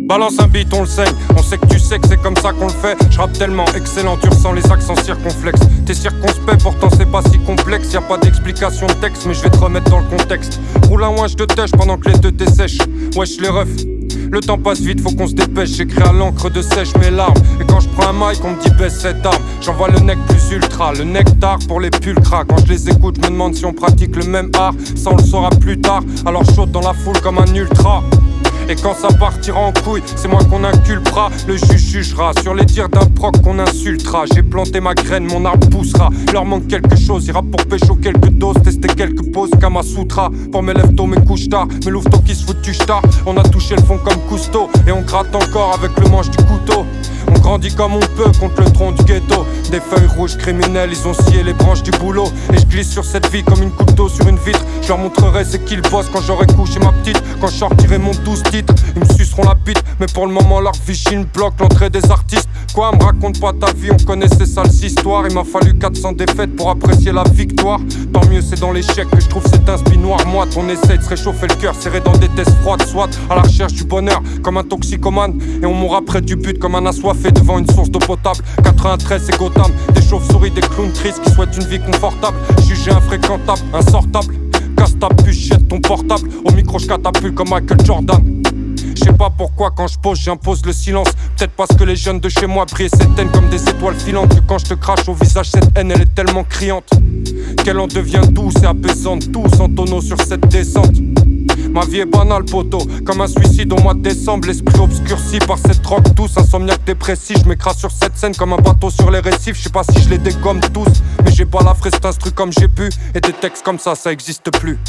Balance un beat, on le saigne. On sait que tu sais que c'est comme ça qu'on le fait. Je rappe tellement excellent, tu ressens les accents circonflexes. T'es circonspect, pourtant c'est pas si complexe. Y'a pas d'explication de texte, mais je vais te remettre dans le contexte. Roule un wesh de tèche pendant que les deux t'essèchent. Wesh les refs. Le temps passe vite, faut qu'on se dépêche. J'écris à l'encre de sèche mes larmes. Et quand je prends un mic, on me dit baisse cette arme. J'envoie le nec plus ultra, le nectar pour les pulcras. Quand je les écoute, je me demande si on pratique le même art. Ça on le saura plus tard, alors chaude dans la foule comme un ultra. Et quand ça partira en couille, c'est moi qu'on inculpera. Le juge jugera sur les dires d'un proc qu'on insultera. J'ai planté ma graine, mon arbre poussera. Leur manque quelque chose, ira pour pécho quelques doses. Tester quelques poses, Kama Sutra. Pour mes lèvres tôt, mes couches tard. Mes louveteaux qui se foutent du star. On a touché le fond comme Cousteau. Et on gratte encore avec le manche du couteau. On grandit comme on peut contre le tronc du ghetto. Des feuilles rouges criminelles, ils ont scié les branches du boulot. Et je glisse sur cette vie comme une goutte d'eau sur une vitre. Je leur montrerai c'est qui le boss quand j'aurai couché ma petite. Quand je sortirai mon 12 titres, ils me suceront la bite. Mais pour le moment leur vichine bloque l'entrée des artistes. Quoi, me raconte pas ta vie, on connaît ces sales histoires. Il m'a fallu 400 défaites pour apprécier la victoire. Tant mieux c'est dans l'échec que je trouve cet inspi noir moite. On essaie de se réchauffer le cœur, serré dans des tests froides. Soit à la recherche du bonheur comme un toxicomane. Et on mourra près du but comme un assoiffé devant une source d'eau potable. 93 c'est Gotham, des chauves-souris, des clowns tristes qui souhaitent une vie confortable. Jugé infréquentable, insortable. Casse ta puce, jette ton portable. Au micro je catapulte comme Michael Jordan. Je sais pas pourquoi quand je pose j'impose le silence. Peut-être parce que les jeunes de chez moi brillent cette haine comme des étoiles filantes. Que quand je te crache au visage cette haine elle est tellement criante qu'elle en devient douce et apaisante. Tous en tonneau sur cette descente. Ma vie est banale poteau, comme un suicide au mois de décembre. L'esprit obscurci par cette drogue douce. Insomniaque dépressif, je m'écrase sur cette scène comme un bateau sur les récifs. Je sais pas si je les dégomme tous, mais j'ai pas la fraise, c'est un truc comme j'ai pu. Et des textes comme ça existe plus.